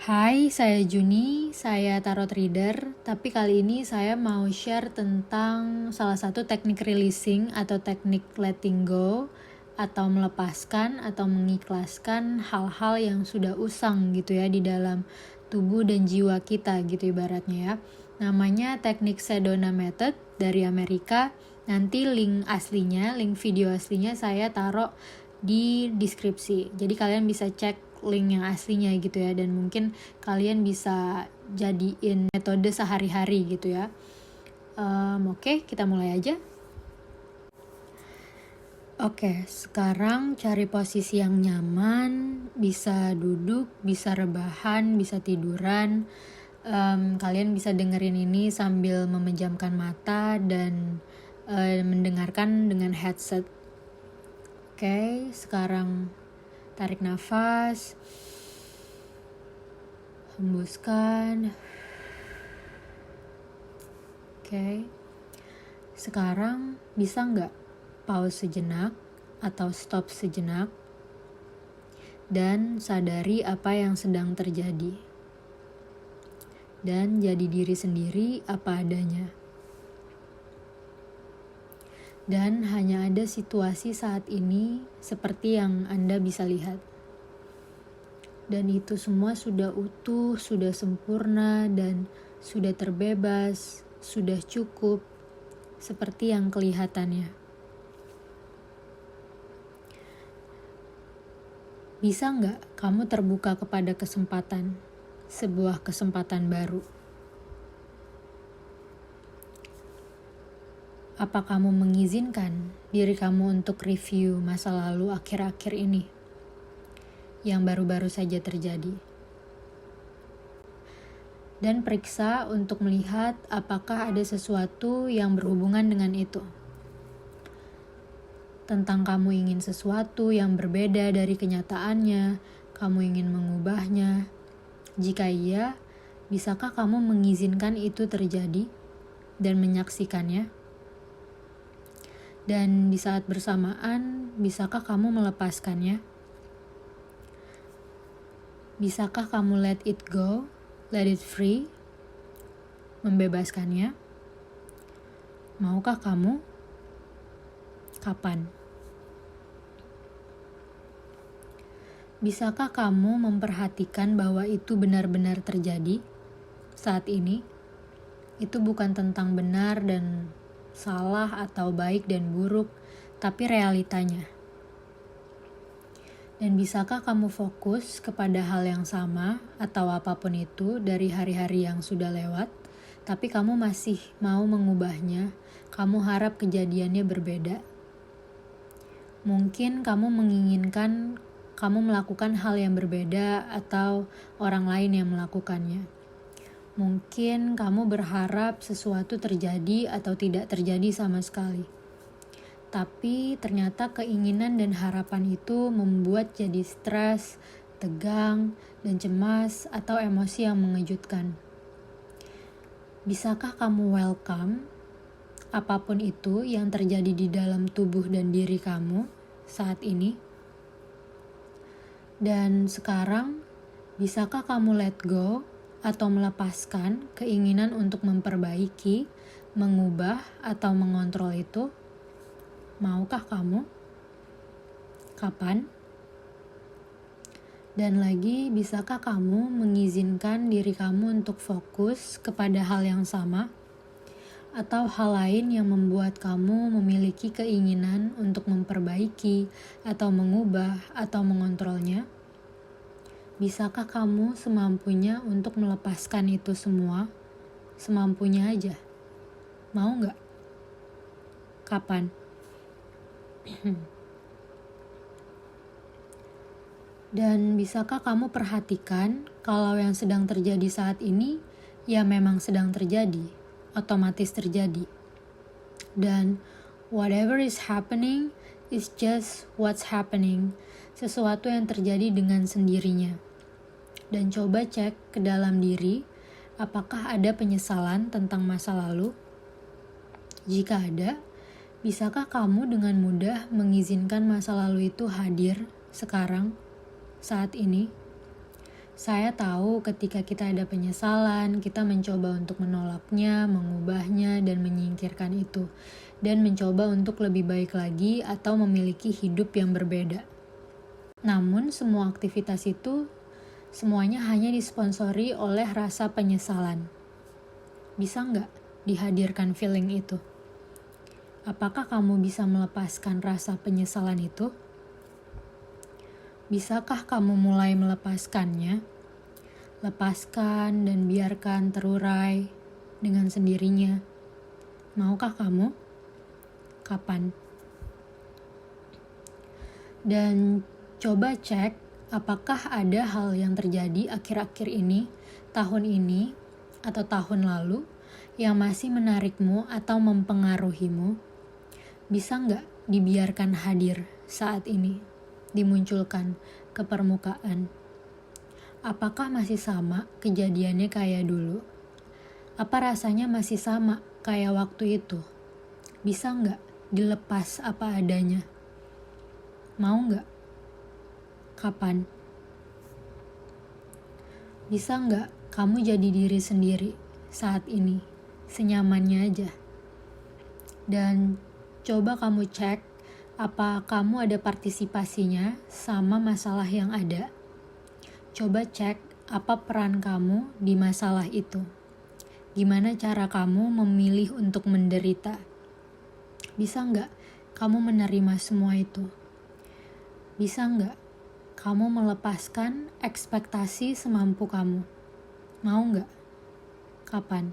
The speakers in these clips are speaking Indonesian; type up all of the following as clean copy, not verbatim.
Hai, saya Juni, saya tarot reader, tapi kali ini saya mau share tentang salah satu teknik releasing atau teknik letting go atau melepaskan atau mengikhlaskan hal-hal yang sudah usang gitu ya di dalam tubuh dan jiwa kita gitu ibaratnya ya. Namanya teknik Sedona Method dari Amerika. Nanti link video aslinya saya taruh di deskripsi. Jadi kalian bisa cek link yang aslinya gitu ya, dan mungkin kalian bisa jadiin metode sehari-hari gitu ya. Oke, kita mulai aja. Oke, sekarang cari posisi yang nyaman, bisa duduk, bisa rebahan, bisa tiduran. Kalian bisa dengerin ini sambil memejamkan mata dan mendengarkan dengan headset. Oke, sekarang tarik nafas, hembuskan. Oke, sekarang bisa nggak pause sejenak atau stop sejenak dan sadari apa yang sedang terjadi dan jadi diri sendiri apa adanya. Dan hanya ada situasi saat ini seperti yang Anda bisa lihat. Dan itu semua sudah utuh, sudah sempurna, dan sudah terbebas, sudah cukup, seperti yang kelihatannya. Bisa nggak kamu terbuka kepada kesempatan, sebuah kesempatan baru? Apa kamu mengizinkan diri kamu untuk review masa lalu akhir-akhir ini yang baru-baru saja terjadi? Dan periksa untuk melihat apakah ada sesuatu yang berhubungan dengan itu. Tentang kamu ingin sesuatu yang berbeda dari kenyataannya, kamu ingin mengubahnya. Jika iya, bisakah kamu mengizinkan itu terjadi dan menyaksikannya? Dan di saat bersamaan, bisakah kamu melepaskannya? Bisakah kamu let it go, let it free, membebaskannya? Maukah kamu? Kapan? Bisakah kamu memperhatikan bahwa itu benar-benar terjadi saat ini? Itu bukan tentang benar dan salah atau baik dan buruk, tapi realitanya. Dan bisakah kamu fokus kepada hal yang sama atau apapun itu dari hari-hari yang sudah lewat, tapi kamu masih mau mengubahnya, kamu harap kejadiannya berbeda? Mungkin kamu menginginkan kamu melakukan hal yang berbeda atau orang lain yang melakukannya. Mungkin kamu berharap sesuatu terjadi atau tidak terjadi sama sekali. Tapi ternyata keinginan dan harapan itu membuat jadi stres, tegang, dan cemas atau emosi yang mengejutkan. Bisakah kamu welcome apapun itu yang terjadi di dalam tubuh dan diri kamu saat ini? Dan sekarang, bisakah kamu let go atau melepaskan keinginan untuk memperbaiki, mengubah, atau mengontrol itu? Maukah kamu? Kapan? Dan lagi, bisakah kamu mengizinkan diri kamu untuk fokus kepada hal yang sama? Atau hal lain yang membuat kamu memiliki keinginan untuk memperbaiki, atau mengubah, atau mengontrolnya? Bisakah kamu semampunya untuk melepaskan itu semua? Semampunya aja. Mau nggak? Kapan? Dan bisakah kamu perhatikan kalau yang sedang terjadi saat ini ya memang sedang terjadi, otomatis terjadi. Dan whatever is happening is just what's happening, sesuatu yang terjadi dengan sendirinya. Dan coba cek ke dalam diri, apakah ada penyesalan tentang masa lalu? Jika ada, bisakah kamu dengan mudah mengizinkan masa lalu itu hadir sekarang, saat ini? Saya tahu ketika kita ada penyesalan, kita mencoba untuk menolaknya, mengubahnya, dan menyingkirkan itu. Dan mencoba untuk lebih baik lagi atau memiliki hidup yang berbeda. Namun semua aktivitas itu, semuanya hanya disponsori oleh rasa penyesalan. Bisa nggak dihadirkan feeling itu? Apakah kamu bisa melepaskan rasa penyesalan itu? Bisakah kamu mulai melepaskannya? Lepaskan dan biarkan terurai dengan sendirinya. Maukah kamu? Kapan? Dan coba cek apakah ada hal yang terjadi akhir-akhir ini, tahun ini, atau tahun lalu yang masih menarikmu atau mempengaruhimu. Bisa nggak dibiarkan hadir saat ini? Dimunculkan ke permukaan. Apakah masih sama kejadiannya kayak dulu? Apa rasanya masih sama kayak waktu itu? Bisa nggak dilepas apa adanya? Mau nggak? Kapan? Bisa nggak kamu jadi diri sendiri saat ini? Senyamannya aja. Dan coba kamu cek apa kamu ada partisipasinya sama masalah yang ada. Coba cek apa peran kamu di masalah itu. Gimana cara kamu memilih untuk menderita? Bisa nggak kamu menerima semua itu? Bisa nggak kamu melepaskan ekspektasi semampu kamu? Mau nggak? Kapan?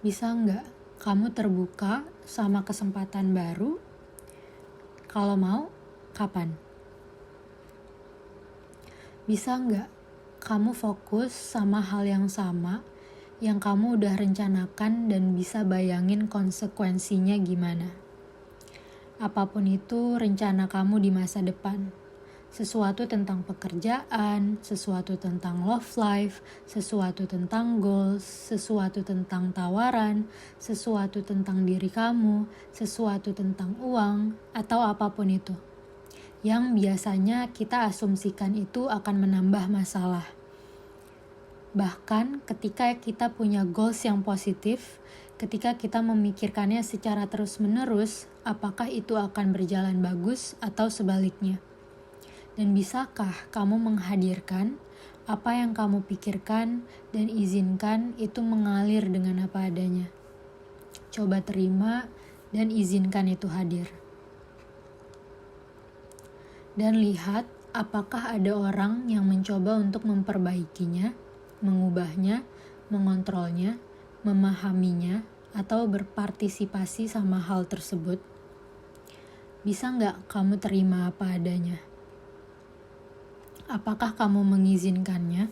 Bisa nggak kamu terbuka sama kesempatan baru? Kalau mau, kapan? Bisa nggak kamu fokus sama hal yang sama yang kamu udah rencanakan dan bisa bayangin konsekuensinya gimana? Apapun itu rencana kamu di masa depan. Sesuatu tentang pekerjaan, sesuatu tentang love life, sesuatu tentang goals, sesuatu tentang tawaran, sesuatu tentang diri kamu, sesuatu tentang uang, atau apapun itu. Yang biasanya kita asumsikan itu akan menambah masalah. Bahkan ketika kita punya goals yang positif, ketika kita memikirkannya secara terus-menerus, apakah itu akan berjalan bagus atau sebaliknya? Dan bisakah kamu menghadirkan apa yang kamu pikirkan dan izinkan itu mengalir dengan apa adanya? Coba terima dan izinkan itu hadir. Dan lihat apakah ada orang yang mencoba untuk memperbaikinya, mengubahnya, mengontrolnya, memahaminya, atau berpartisipasi sama hal tersebut. Bisa nggak kamu terima apa adanya? Apakah kamu mengizinkannya?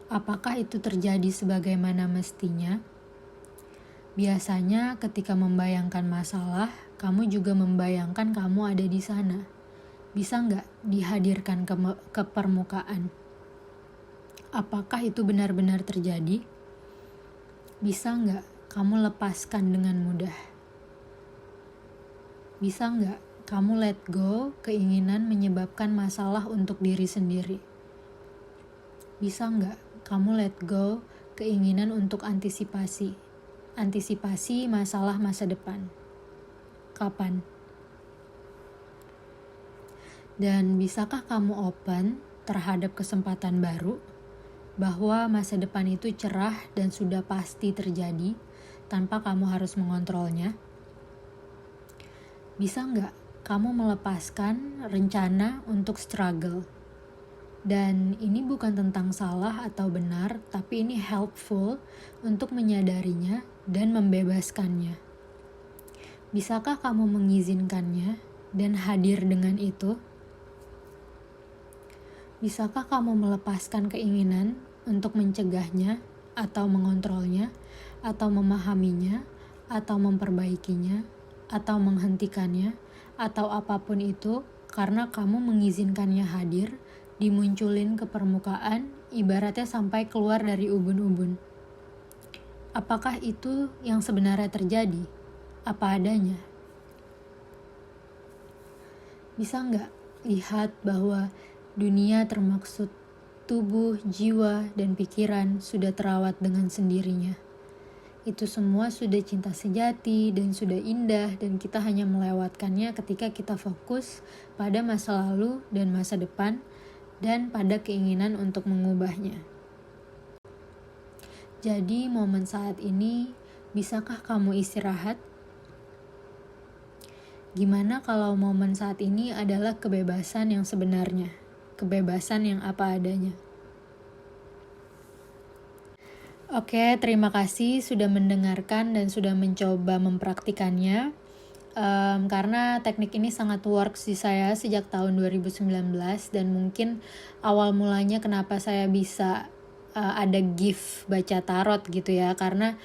Apakah itu terjadi sebagaimana mestinya? Biasanya ketika membayangkan masalah, kamu juga membayangkan kamu ada di sana. Bisa nggak dihadirkan ke permukaan? Apakah itu benar-benar terjadi? Bisa nggak kamu lepaskan dengan mudah? Bisa nggak kamu let go keinginan menyebabkan masalah untuk diri sendiri? Bisa nggak kamu let go keinginan untuk antisipasi masalah masa depan? Kapan? Dan bisakah kamu open terhadap kesempatan baru? Bahwa masa depan itu cerah dan sudah pasti terjadi tanpa kamu harus mengontrolnya? Bisa nggak kamu melepaskan rencana untuk struggle? Dan ini bukan tentang salah atau benar, tapi ini helpful untuk menyadarinya dan membebaskannya. Bisakah kamu mengizinkannya dan hadir dengan itu? Bisakah kamu melepaskan keinginan untuk mencegahnya atau mengontrolnya, atau memahaminya, atau memperbaikinya, atau menghentikannya, atau apapun itu karena kamu mengizinkannya hadir, dimunculin ke permukaan, ibaratnya sampai keluar dari ubun-ubun. Apakah itu yang sebenarnya terjadi? Apa adanya? Bisa nggak lihat bahwa dunia termaksud tubuh, jiwa, dan pikiran sudah terawat dengan sendirinya. Itu semua sudah cinta sejati dan sudah indah, dan kita hanya melewatkannya ketika kita fokus pada masa lalu dan masa depan dan pada keinginan untuk mengubahnya. Jadi momen saat ini, bisakah kamu istirahat? Gimana kalau momen saat ini adalah kebebasan yang sebenarnya, kebebasan yang apa adanya? Oke, terima kasih sudah mendengarkan dan sudah mencoba mempraktikannya. Karena teknik ini sangat works di saya sejak tahun 2019, dan mungkin awal mulanya kenapa saya bisa ada gift baca tarot gitu ya, karena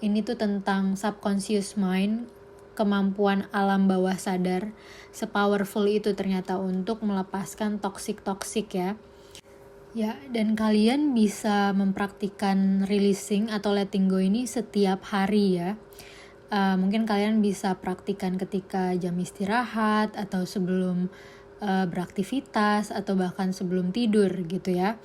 ini tuh tentang subconscious mind, kemampuan alam bawah sadar, sepowerful itu ternyata untuk melepaskan toxic ya. Ya, dan kalian bisa mempraktikkan releasing atau letting go ini setiap hari ya. Mungkin kalian bisa praktikkan ketika jam istirahat atau sebelum beraktivitas atau bahkan sebelum tidur gitu ya.